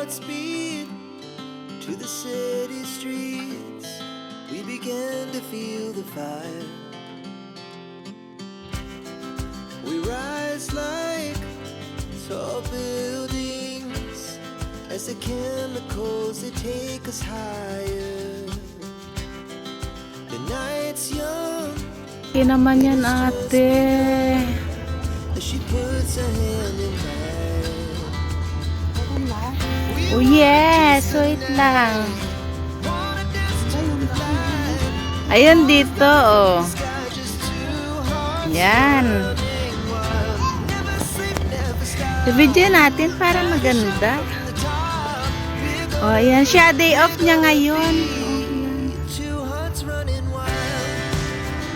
Godspeed to the city streets. We began to feel the fire. We rise like tall buildings as the chemicals they take us higher. The night's young. Okay naman yan, ate. As she puts her hand in mine. Oh yes, wait lang. Ayan dito, oh. Yan. I-video natin para maganda. Oh, ayan siya. Day off niya ngayon.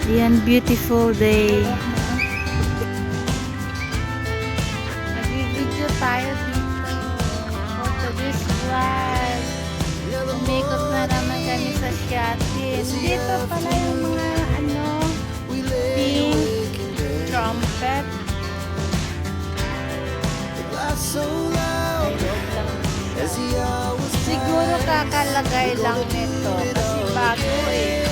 Ayan, beautiful day. Nag-video tayo dito. For this vlog. Make-up na naman kami sa Shatin. Dito pala yung mga pink trumpet. Siguro kakalagay lang nito kasi bago eh.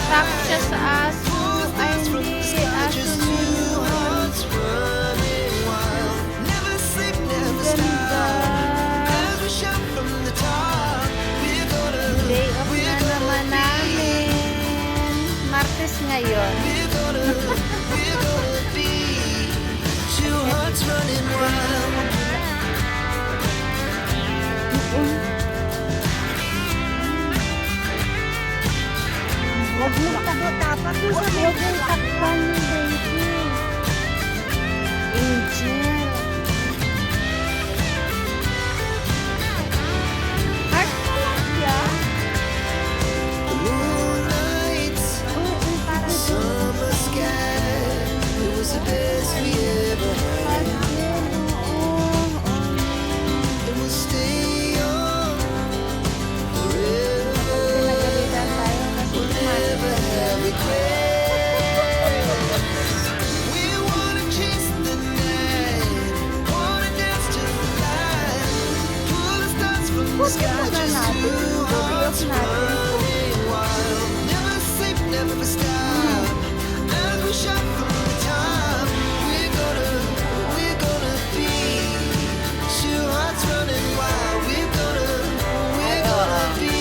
Takot siya sa aso. Ay hindi, aso niyo. Ganda. Day off na naman namin. Martes ngayon. Huwag mo takot-tapat. Huwag mo takpan yung baby. Angel. Heart mo lang siya. Summer sky, it was the best we ever had. It will stay on forever. We'll never have regrets. We wanna chase the night, wanna dance to the light, pull the stars from the sky, just two hearts running wild. Never sleep, never stop. We shot from the top. We're gonna be two hearts running wild. We're gonna be.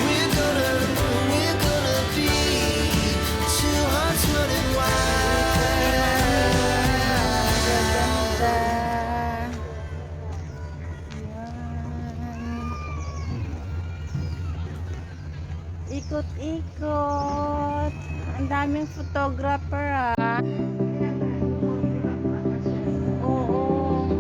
We're gonna be two hearts running wild. Ikot-ikot. Ang daming photographer ah. Oo.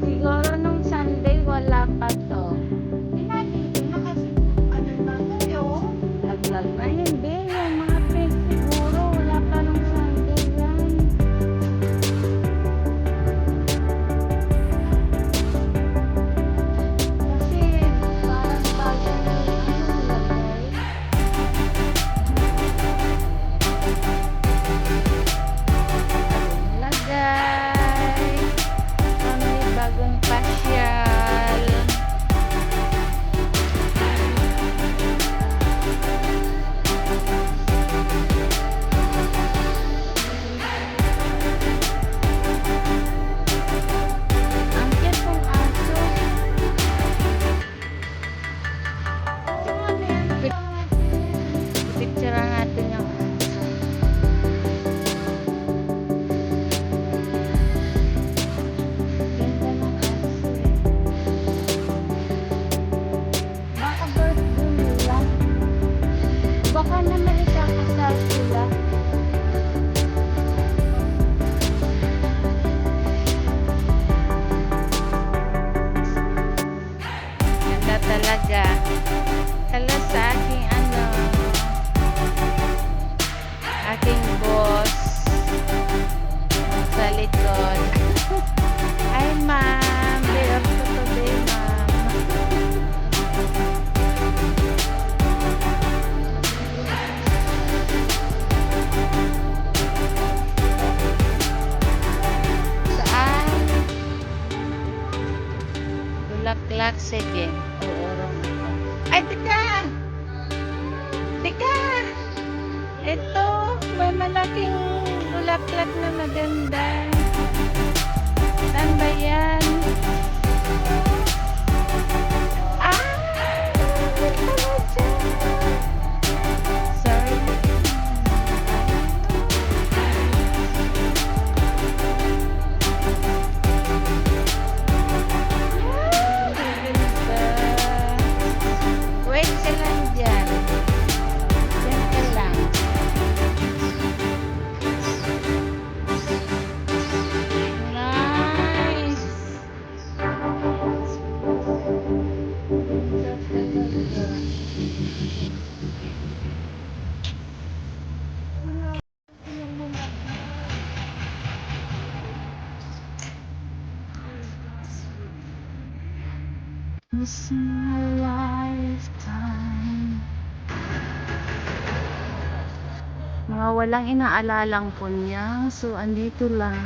Siguro nung Sunday wala pa to. Laglag na hindi. Yung mga pink siguro wala pa nung Sunday yan. Kasi bulaklak. Sige. Oo. Ay, teka! Teka! Ito, may malaking bulaklak na maganda. Saan ba yan? Ah! Ito na dyan. Sorry. Wait ka lang dyan. Dyan ka lang. Nice. Once in a lifetime. Mga walang inaalalang punyang, so andito lang.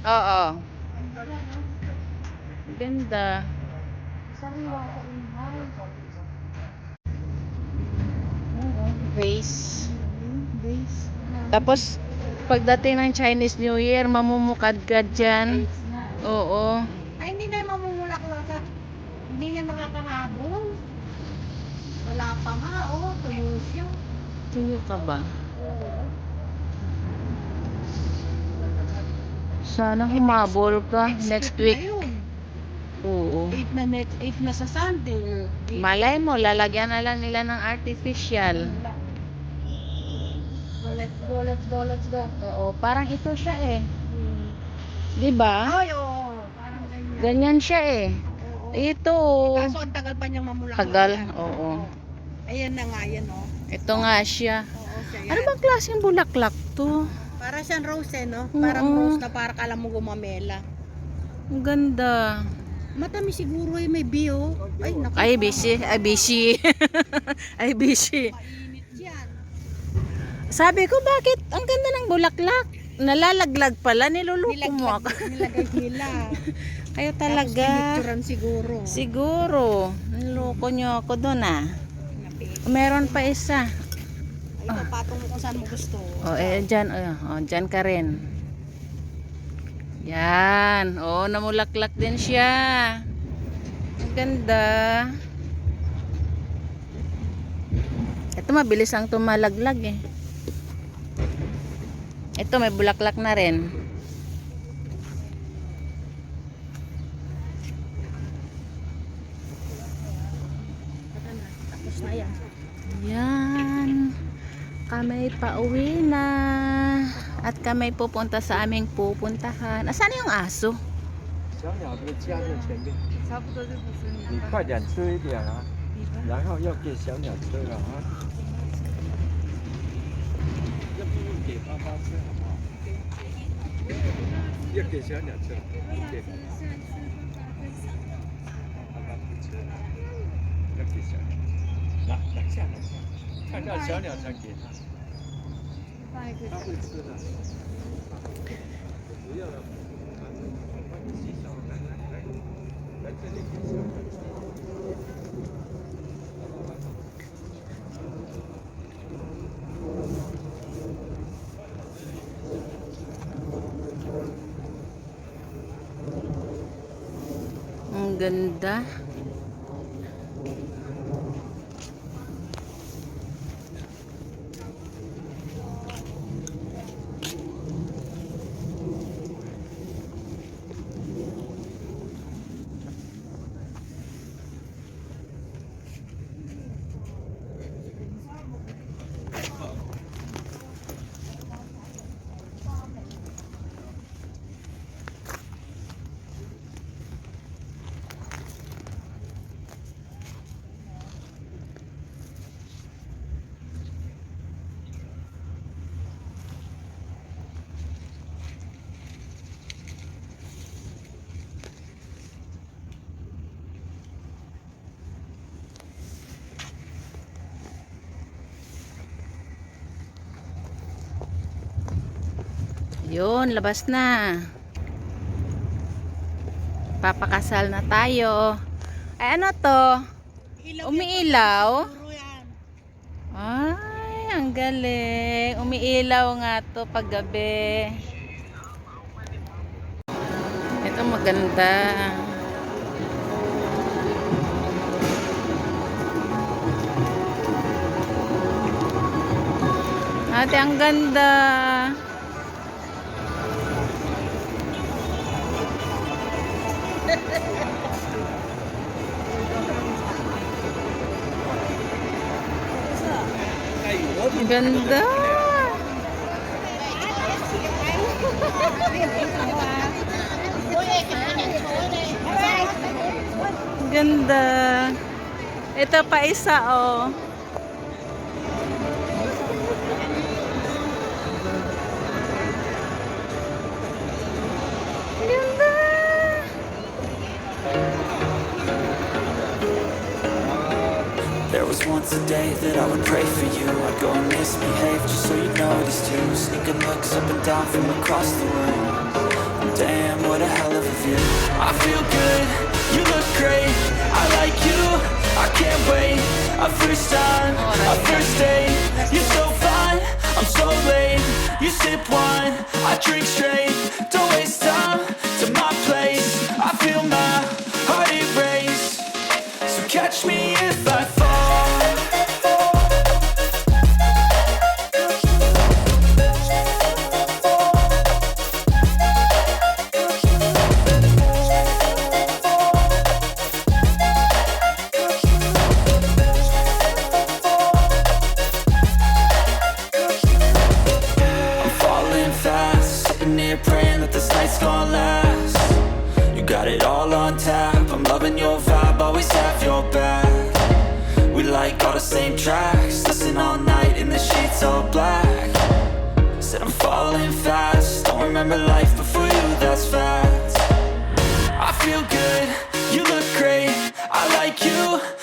Oo. Ganda. Vase. Tapos, pagdating ng Chinese New Year, mamumukadkad dyan. Oo. Ay, hindi na mamumulaklakan. Hindi na makakahabol. Wala pa nga, oh. Tuyos yun. Tuyo ka ba? Sana humabol ka next week. Ayun. Oo. 8 na sa Sunday. Malay mo, lalagyan na lang nila ng artificial. Let's go. Oo, parang ito siya eh. Di ba? Ay, oo. Parang ganyan. Ganyan siya eh. Oo. Ito. Kaso ang tagal pa niyang mamulaklakan. Tagal, oo. Ayan na nga, yan, oh. Ito nga siya. Oo, siya yan. Ano bang klaseng bulaklak to? Para siyang rose, eh, no? Oo. Parang rose na para kala mo gumamela. Ang ganda. Matamis siguro, eh. May bio. Ay, naku. Ay, busy. Ay, busy. Ay, busy. Mainit yan. Sabi ko, bakit? Ang ganda ng bulaklak. Nalalaglag pala. Niluluko mo ako. Nilagay nila. Kayo Tapos talaga. pinicturan siguro. Siguro. Niluluko nyo ako doon ah. Napi- Meron pa isa. Ay, ito, patong mo kung saan mo gusto. O, dyan. Dyan ka rin. Yan. O, namulaklak din siya. Ang ganda. Ito, mabilis ang tumalaglag eh. Ito, may bulaklak na rin. Tapos na yan. Yan. Kami pauwi na. At kami pupunta sa aming pupuntahan. Asan yung aso? 小鸟的家在前面，差不多就不是你。你快点吃一点啊，然后要给小鸟吃了啊。要不给爸爸吃好不好？要给小鸟吃，给爸爸。爸爸不吃了，要给小鸟。来，等下，看到小鸟才给他。他会吃的。不要了。帮你洗手，来这里给小鸟吃。 Ang ganda. Yun, labas na. Papakasal na tayo. Ay, ano to? Umiilaw? Ay, ang galing. Umiilaw nga to pag gabi. Ito maganda. Ate, ang ganda. Ang ganda. Ang ganda. Ito pa isa, oh. Ganda. There was once a day that I would pray for you. I'd go and misbehave just so you notice too. Sneaking looks up and down from across the room. Damn, what a hell of a view. I feel good, you look great. I like you, I can't wait. A first time, a first date. You're so fine, I'm so late. You sip wine, I drink straight. Don't waste time to my place. I feel my heart erase. So catch me if I fall. I'm falling fast, sitting here praying that this night's gonna last. You got it all on tap, I'm loving your vibe, always have your back. We like all the same tracks, listen all night in the sheets all black. Said I'm falling fast, don't remember life before you, that's fact.